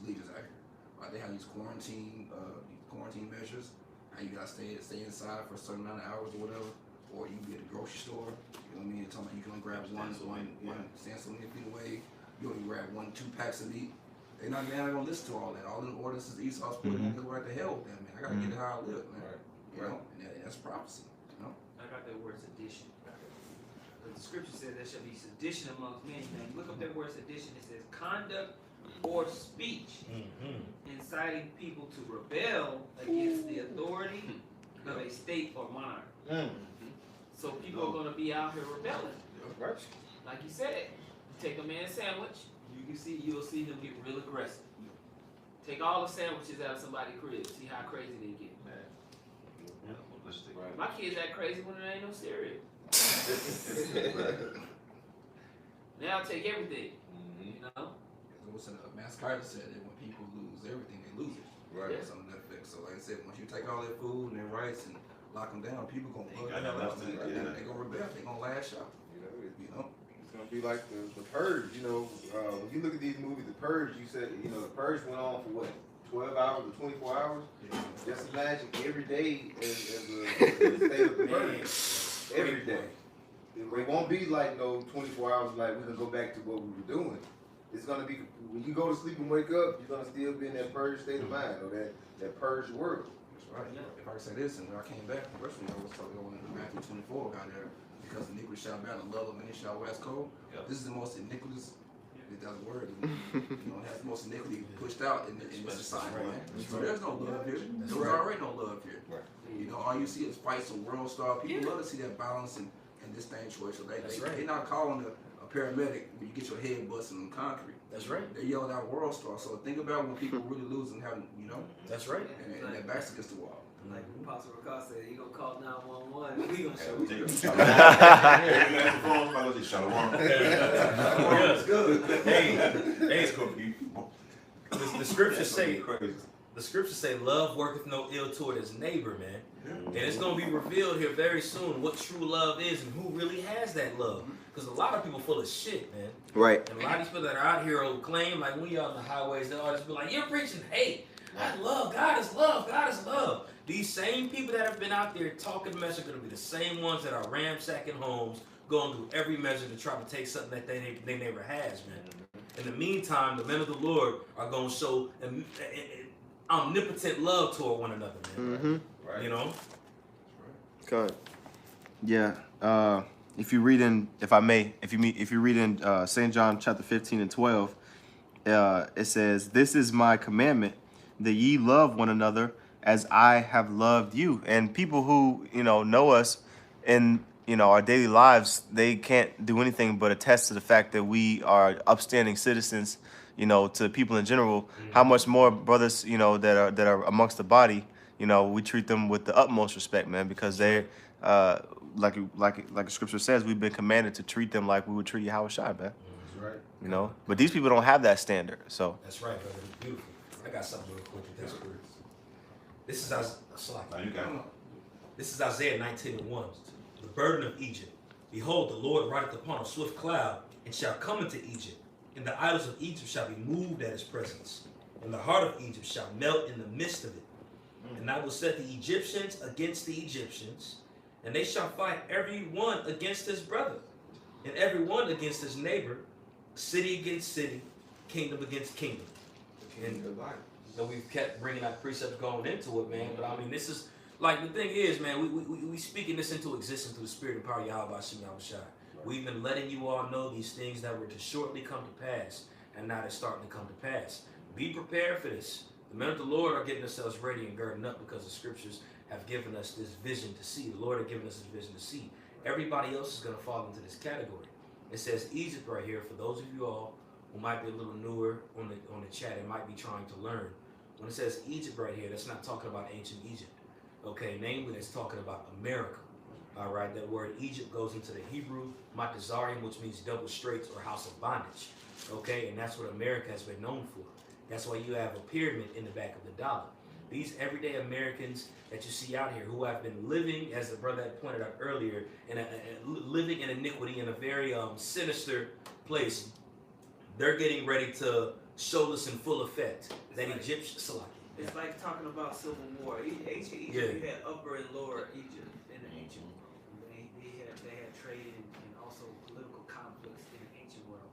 leaders out here. Like they have these quarantine measures. How you gotta stay inside for a certain amount of hours or whatever, or you can be at the grocery store. You know what I mean? You're talking about you can only grab one stand so many feet away. You only grab 1-2 packs of meat. They're not gonna listen to all that. All the ordinances Esau's put in, go right to hell with them, man. I gotta get it how I live, man. Right. You know, and that's prophecy. You know. I got that word sedition. But the scripture says there shall be sedition amongst men. Now, you look up that word sedition, it says conduct or speech inciting people to rebel against the authority of a state or monarch. So people are going to be out here rebelling. Right. Like you said, you take a man's sandwich, you'll see them get real aggressive. Take all the sandwiches out of somebody's crib, see how crazy they get. Right. My kids act crazy when there ain't no cereal. Now I take everything, you know? What's Mass Carter said that when people lose everything, they lose it. Right. That's something that affects. So like I said, once you take all their food and their rights and lock them down, people gonna bug got the hell out. nothing to do. They gonna rebel. They gonna lash out. You know, You know. it's gonna be like the Purge. You know, when you look at these movies, the Purge. You said, you know, the Purge went on for what, 12 hours or 24 hours? Just imagine every day as a state of the Purge. Every day. It won't be like no 24 hours like we're gonna go back to what we were doing. It's gonna be when you go to sleep and wake up, you're gonna still be in that purge state of mind or that purge world. That's right. If I could say this, and when I came back from wrestling, I was talking in Matthew 24 down there, because iniquity shall abound, the love of many shall wax cold. Yep. This is the most iniquitous. That's a word. You know, has the most iniquity pushed out in the society, man. So there's no love here. There's already no love here. Right. You know, all you see is fights and world star. People love to see that balance and this thing choice. So they're not calling a paramedic when you get your head busted on concrete. That's right. They're yelling out world star. So think about when people really lose and having, you know, That's right. and their backs against the wall. Like Apostle Ricard said, he gonna call 911. We gonna show Take you. a Shalom. It's good. Hey, It's gonna be the scriptures say crazy. the scriptures say love worketh no ill toward his neighbor, man. And it's gonna be revealed here very soon what true love is and who really has that love. Because a lot of people full of shit, man. Right. And a lot of these people that are out here will claim, like when you're on the highways, they'll always be like, you're preaching hate. I love, God is love, God is love. These same people that have been out there talking mess are going to be the same ones that are ransacking homes, going through every measure to try to take something that they never has, man. In the meantime, the men of the Lord are going to show an omnipotent love toward one another, man. Right. You know? Good. Yeah. If you read in, if I may, if you read in St. John chapter 15 and 12, it says, "This is my commandment, that ye love one another as I have loved you." And people who know us in our daily lives, they can't do anything but attest to the fact that we are upstanding citizens. To people in general, how much more brothers that are amongst the body. We treat them with the utmost respect, man, because they're like the scripture says, we've been commanded to treat them like we would treat Yahweh Shai, man. That's right. But these people don't have that standard. So That's right, brother. It's beautiful. I got something real quick with this word. This is Now you got it. This is Isaiah 19:1. The burden of Egypt. Behold, the Lord rideth upon a swift cloud, and shall come into Egypt. And the idols of Egypt shall be moved at his presence. And the heart of Egypt shall melt in the midst of it. And I will set the Egyptians against the Egyptians, and they shall fight every one against his brother, and every one against his neighbor, city against city, kingdom against kingdom. And we've kept bringing our precepts going into it, man. But I mean, this is Like the thing is, man, we speaking this into existence through the spirit and power of Yahweh Shem Yahushai. We've been letting you all know these things that were to shortly come to pass, and now they're starting to come to pass. Be prepared for this. The men of the Lord are getting themselves ready and girding up because the scriptures have given us this vision to see. The Lord has given us this vision to see. Everybody else is going to fall into this category. It says Egypt right here for those of you all who might be a little newer on the chat and might be trying to learn. When it says Egypt right here, that's not talking about ancient Egypt. Okay, namely, it's talking about America. All right, that word Egypt goes into the Hebrew Matazarium, which means double straits or house of bondage. Okay, and that's what America has been known for. That's why you have a pyramid in the back of the dollar. These everyday Americans that you see out here who have been living, as the brother had pointed out earlier, living in iniquity in a very sinister place, they're getting ready to show this in full effect. That Egyptian Salaki. It's like talking about civil war. Ancient Egypt, you had Upper and Lower Egypt in the ancient world. They had trade and also political conflicts in the ancient world.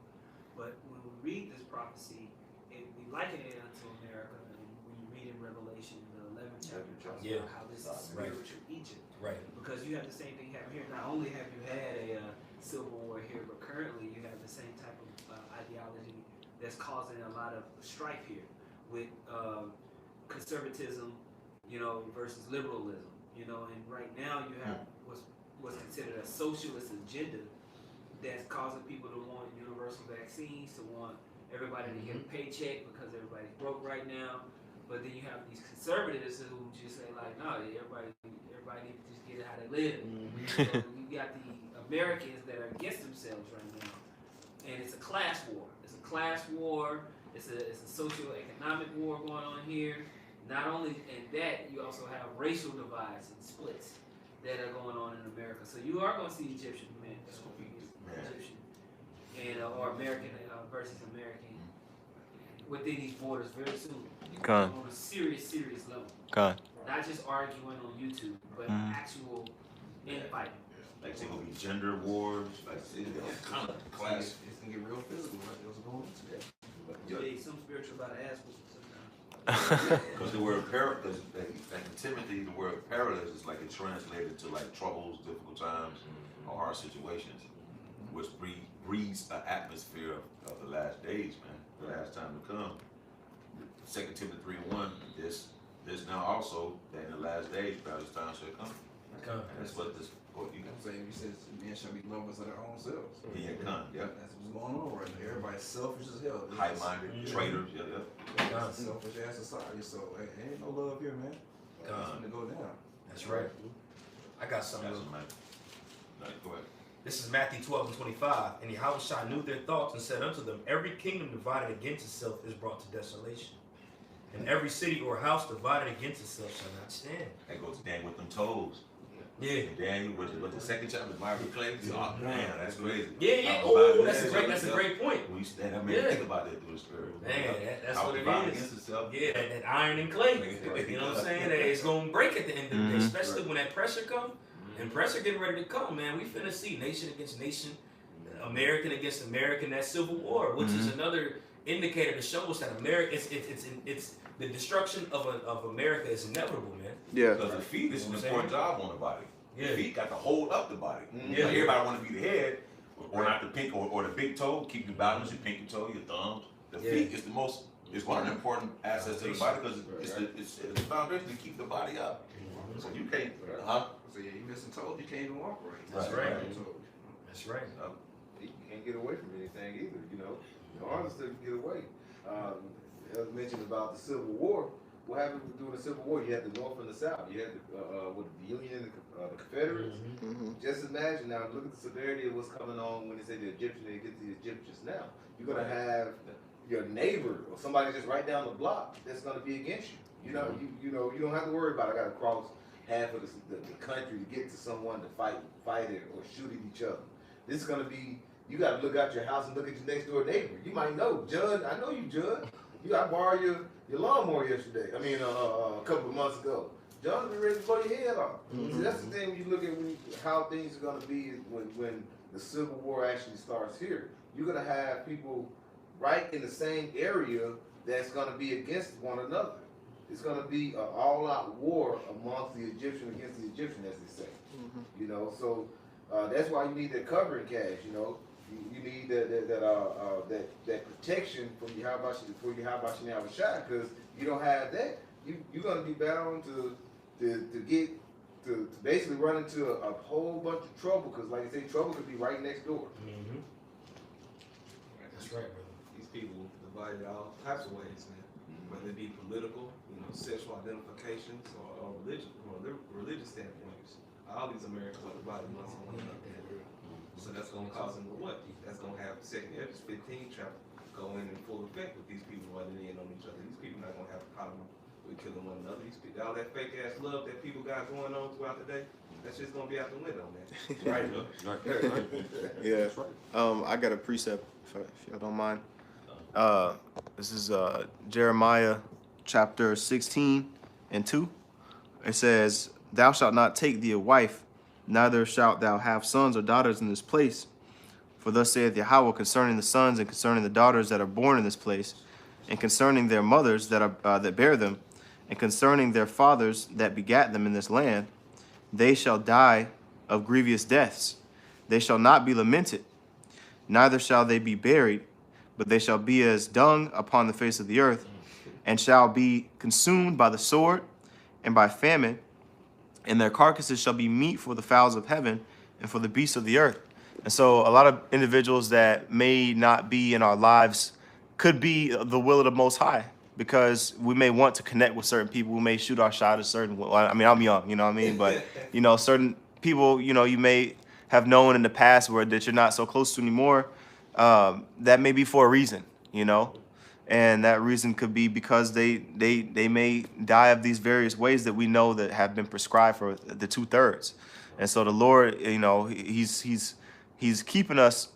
But when we read this prophecy, we liken it unto America. And when you read in Revelation, the 11th chapter, talks about how this is spiritual Egypt. Right. Because you have the same thing happen here. Not only have you had a civil war here, but currently you have the same type of ideology that's causing a lot of strife here with conservatism, versus liberalism, and right now you have what's considered a socialist agenda that's causing people to want universal vaccines, to want everybody to get a paycheck because everybody's broke right now. But then you have these conservatives who just say like, no, everybody needs to just get it how they live. You got the Americans that are against themselves right now, and it's a class war. It's a class war. It's a socio-economic war going on here. Not only in that, you also have racial divides and splits that are going on in America. So you are going to see Egyptian men, or American versus American within these borders very soon. On a serious level. Not just arguing on YouTube, but actual infighting. Like it's gonna be gender wars, like it's kind of class. It's gonna get real physical, like it was going on today. Yeah, some spiritual about to ask me sometimes. Because the word perilous, like in Timothy, the word perilous is like it translated to like troubles, difficult times, or hard situations, which breeds an atmosphere of the last days, man, the last time to come. 2 Timothy 3:1, this now also that in the last days, perilous times shall come. And that's what this quote you got. I'm saying, you said men shall be lovers of their own selves. Yeah, come, yeah. That's what's going on right now. Everybody's selfish as hell. High-minded, traitors, yeah. It's a selfish ass society, so ain't no love here, man. It's gonna go down. That's right. I got something. That's right. No, go ahead. This is Matthew 12:25. And Yahushua knew their thoughts and said unto them, every kingdom divided against itself is brought to desolation. And every city or house divided against itself shall not stand. That goes to Daniel with them toes. Yeah. Daniel with the second chapter, Bible claims. Oh man, that's crazy. Yeah. Oh, that's a great point. We stand up and think about that through the spirit. Man, that's what it against is. itself. Yeah, that iron and clay. You know what I'm saying? It's gonna break at the end of the day, especially when that pressure comes. And pressure getting ready to come, man. We finna see nation against nation, American against American, that civil war, which is another indicator to show us that America, it's the destruction of America is inevitable, man. Yeah. Because the feet is an important job on the body. Yeah. The feet got to hold up the body. Yeah. Like everybody want to be the head, or not the pink, or the big toe. Keep your balance, your pinky toe, your thumb. The feet is the most. It's one of the important assets of the body because it's the foundation to keep the body up. So you can't. So yeah, you missing toes, you can't even walk right. That's right. That's right. You can't get away from anything either, The arms still can get away. As mentioned about the Civil War, what happened during the Civil War? You had the North and the South. You had the Union and the Confederates. Just imagine now, look at the severity of what's coming on when they say the Egyptians, they get the Egyptians now. You're going to have your neighbor or somebody just right down the block that's going to be against you. You don't have to worry about it. I got to cross half of the country to get to someone to fight it or shoot at each other. This is going to be, you got to look out your house and look at your next door neighbor. You might know, Judd, I know you, Judd. I borrowed your lawnmower yesterday. A couple of months ago. John's been ready to blow your head off. See, that's the thing when you look at how things are going to be when the Civil War actually starts here. You're going to have people right in the same area that's going to be against one another. it's gonna be an all-out war amongst the Egyptian against the Egyptian, as they say. You know, so that's why you need that covering cash. You know, you need that protection from Yahweh Shai, because you don't have that, you're gonna be bound to basically run into a whole bunch of trouble, because like I say, trouble could be right next door. Mm-hmm. That's right, brother. These people divided all types of ways, man. Whether it be political, you know, sexual identifications, or religious standpoints. All these Americans are divided amongst one another. So that's gonna cause them to what? That's gonna have 2nd Ezra 15 chapter go in full effect with these people running in on each other. These people not gonna have a problem with killing one another. These people, all that fake ass love that people got going on throughout the day, that's just gonna be out the window, man. Right. Yeah. I got a precept, if y'all don't mind. This is Jeremiah chapter 16 and 2. It says, "Thou shalt not take thee a wife, neither shalt thou have sons or daughters in this place. For thus saith Yahweh concerning the sons and concerning the daughters that are born in this place, and concerning their mothers that bear them, and concerning their fathers that begat them in this land, they shall die of grievous deaths. They shall not be lamented, neither shall they be buried, but they shall be as dung upon the face of the earth, and shall be consumed by the sword and by famine, and their carcasses shall be meat for the fowls of heaven and for the beasts of the earth." And so a lot of individuals that may not be in our lives could be the will of the Most High, because we may want to connect with certain people. We may shoot our shot at certain, I mean, I'm young, you know what I mean? But, you know, certain people, you know, you may have known in the past that you're not so close to anymore. That may be for a reason, you know? And that reason could be because they may die of these various ways that we know that have been prescribed for the 2/3. And so the Lord, you know, he's keeping us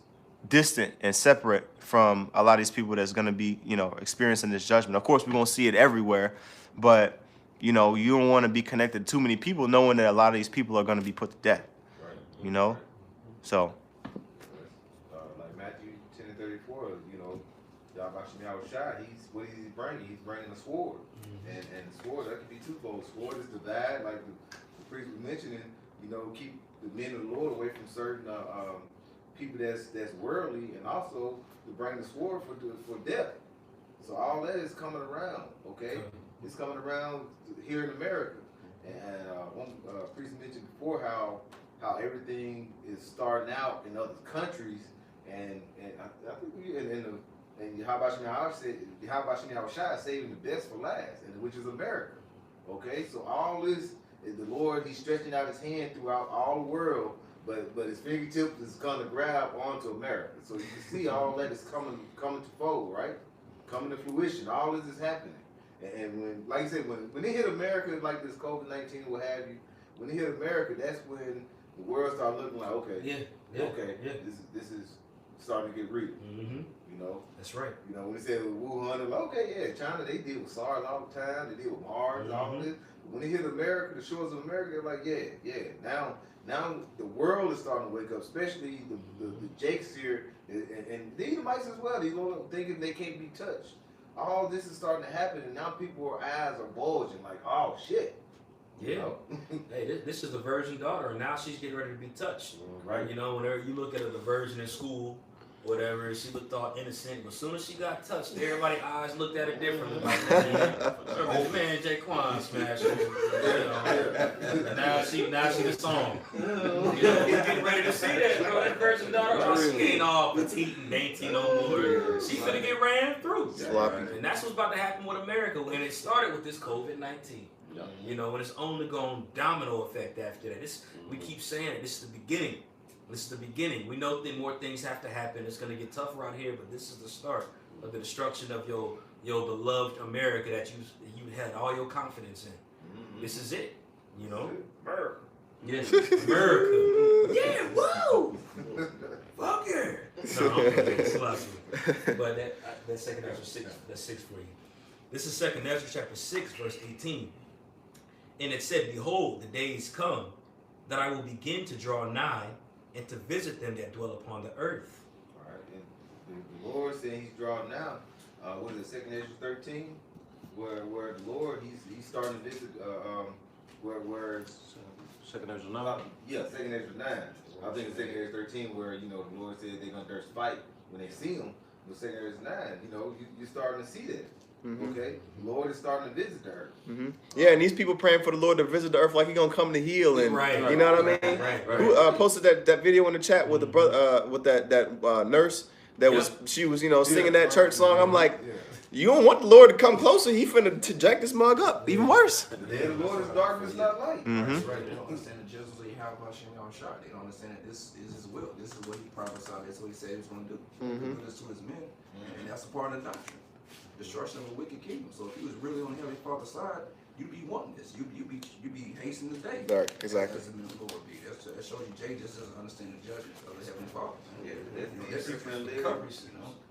distant and separate from a lot of these people that's going to be, you know, experiencing this judgment. Of course, we're going to see it everywhere, but, you know, you don't want to be connected to too many people knowing that a lot of these people are going to be put to death, you know? So. Like Matthew 10:34, you know, Yahweh Shai, what is he bringing? He's bringing a sword. And the sword, that could be twofold. Sword is divide, like the priest was mentioning, you know, keep the men of the Lord away from certain people that's worldly, and also to bring the sword for death. So all that is coming around, okay? It's coming around here in America. And one priest mentioned before how everything is starting out in other countries, and I think and Yahweh Shai is saving the best for last, and which is America. Okay, so all this is the Lord. He's stretching out His hand throughout all the world, but His fingertips is gonna grab onto America. So you can see all that is coming to fold, right? Coming to fruition. All this is happening, and when, like I said, when they hit America like this COVID-19, what have you, when they hit America, that's when the world started looking like, okay, this is starting to get real. Mm-hmm. You know, that's right. You know, when they said Wuhan, they're like, okay, yeah, China, they deal with SARS all the time. They deal with Mars, all of this. But when they hit America, the shores of America, they're like, yeah. Now the world is starting to wake up, especially the Jakes here, and the Edomites as well. These people thinking they can't be touched. All this is starting to happen, and now people's eyes are bulging, like, oh shit. Yeah. You know? Hey, this is the virgin daughter, and now she's getting ready to be touched. Right? You know, whenever you look at the virgin in school, whatever, she looked all innocent, but as soon as she got touched, everybody's eyes looked at it differently. Like, man, Jaquan smashed her. You know, and now she the song. You know, he's getting ready to see that, bro. That virgin daughter, oh, she ain't all petite and dainty no more. She's finna get ran through. And that's what's about to happen with America, and it started with this COVID-19. You know, and it's only going domino effect after that. We keep saying it. This is the beginning. This is the beginning. We know that more things have to happen. It's going to get tougher out here, but this is the start of the destruction of your beloved America that you had all your confidence in. This is it. You know, America. Yes, America. Yeah, woo! Fuck yeah. No, it's but that second Ezra 6, that's 6 for you. This is second Ezra chapter 6, verse 18. And it said, "Behold, the days come that I will begin to draw nigh and to visit them that dwell upon the earth." All right, and the Lord said He's drawing now. What is it, 2nd Ezra 13? where the Lord he's starting to visit where Second Ezra 9. yeah, Second Ezra 9. I think it's Second Ezra 13 where the Lord said they're gonna thirst fight when they see him. But Second Ezra 9, you're starting to see that. Okay, the Lord is starting to visit the earth. Yeah, and these people praying for the Lord to visit the earth like He gonna come to heal, and you know what I mean. Right. Who posted that video in the chat with the brother with that nurse that was she was singing that church song. I'm like, you don't want the Lord to come closer. He finna to jack this mug up even worse. The day of the Lord is darkness, not light. That's right. They don't understand the justice of Yahweh Shem Shah. They don't understand that this is His will. This is what He prophesied. That's what He said He was going to do. Do this to His men, and that's a part of the doctrine. Destruction of a wicked kingdom. So if He was really on Heavenly Father's side, you'd be wanting this. You'd be hastening the day. Right, exactly. As the men of the Lord be. That shows you Jay just doesn't understand the judgment of the Heavenly Father. That's coverage,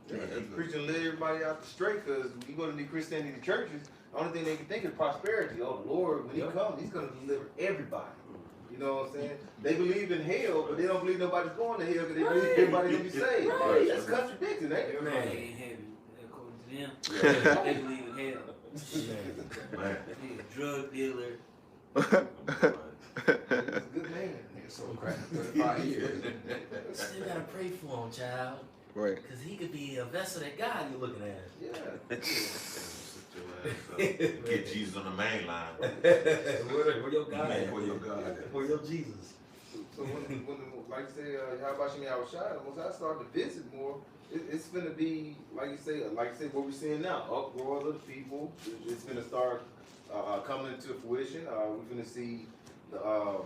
He's preaching to let everybody out the straight because you go to the Christianity churches, the only thing they can think is prosperity. Oh, the Lord, when He comes, He's going to deliver everybody. You know what I'm saying? They believe in hell, but they don't believe nobody's going to hell because they believe everybody's going to be saved. That's contradicting, ain't it? Everybody ain't heaven, according to them. They believe in hell. Man. He's a drug dealer. He's a good man. Nigga sold crack for 35 years. Still gotta pray for him, child. Right. Because he could be a vessel that God you're looking at. Yeah. Get Jesus on the main line. Where your God Man, at? where your God at? Where your Jesus? So when like you say, how about you, Shah? Once I start to visit more, it's gonna be like you say, what we're seeing now, uproar of the people. It's gonna start coming to fruition. We're gonna see the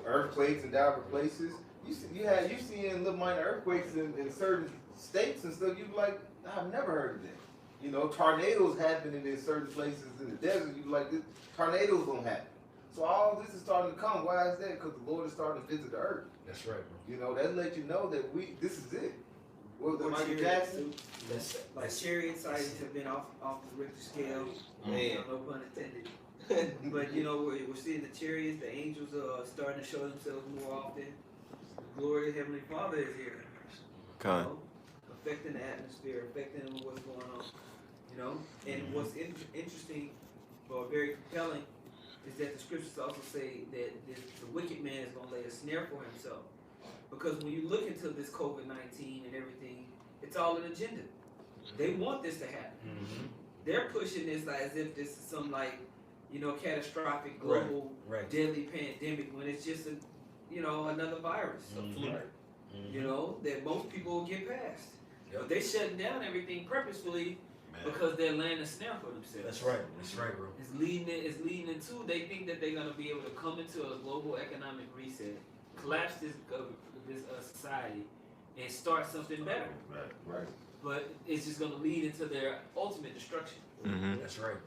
earthquakes in different places. You seeing little minor earthquakes in certain states and stuff. You be like, I've never heard of that. Tornadoes happening in certain places in the desert. You be like, tornadoes don't happen. So all this is starting to come. Why is that? Because the Lord is starting to visit the earth. That's right, bro. That let you know that this is it. What was it, Or Michael chariots, Jackson? Like chariot sightings have been off the Richter scale. Man. No pun intended. But we're seeing the chariots, the angels are starting to show themselves more often. The glory of Heavenly Father is here. Affecting the atmosphere, affecting what's going on. And what's interesting or very compelling is that the scriptures also say that the wicked man is going to lay a snare for himself. Because when you look into this COVID-19 and everything, it's all an agenda. They want this to happen. They're pushing this as if this is some catastrophic global deadly pandemic when it's just another virus, a flu. That most people will get past. But they shutting down everything purposefully because they're laying a snare for themselves. That's right, bro. It's leading into, they think that they're gonna be able to come into a global economic reset, collapse this society, and start something better. Right. But it's just gonna lead into their ultimate destruction. That's right.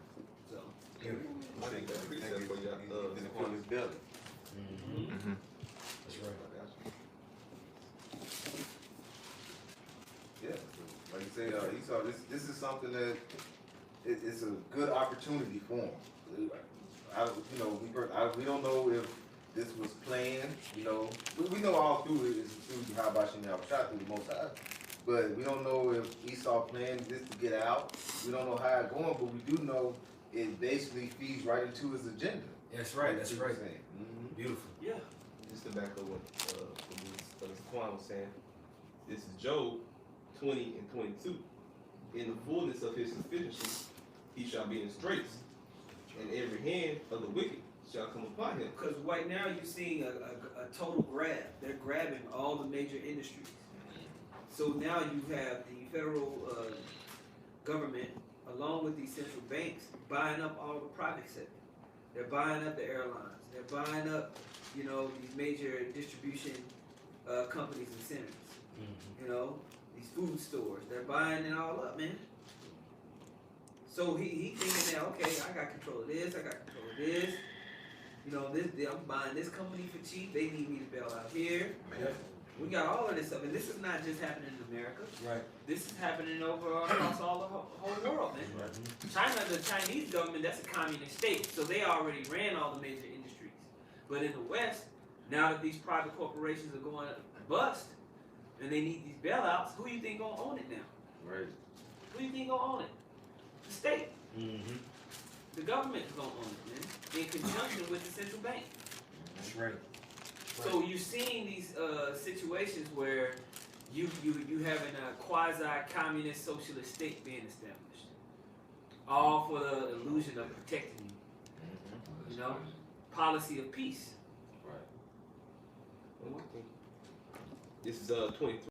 So I think that's preset for you. In the his belly. That's right. Yeah, like you say, Esau, this is something that it's a good opportunity for him. We don't know if this was planned. We know all through it is through how about shot through the Most High, but we don't know if Esau planned this to get out. We don't know how it's going, but we do know it basically feeds right into his agenda. That's right. That's right. Beautiful. yeah. Just to back up what Quan was saying, this is Job 20 and 22. In the fullness of his sufficiency, he shall be in straits, and every hand of the wicked shall come upon him. Because right now you're seeing a total grab. They're grabbing all the major industries. So now you have the federal government, along with these central banks, buying up all the private sector. They're buying up the airlines. They're buying up, these major distribution companies and centers. These food stores. They're buying it all up, man. So he thinking now, okay, I got control of this. I got control of this. I'm buying this company for cheap. They need me to bail out here. We got all of this stuff, and this is not just happening in America. Right. This is happening across all the whole world, man. Right. China, the Chinese government, that's a communist state, so they already ran all the major industries. But in the West, now that these private corporations are going bust, and they need these bailouts, who you think gonna own it now? Right. Who you think gonna own it? The state. Mm-hmm. The government's gonna own it, man, in conjunction with the central bank. That's right. So you're seeing these situations where you having a quasi-communist socialist state being established, all for the illusion of protecting you. You know, policy of peace. Right. This is 23.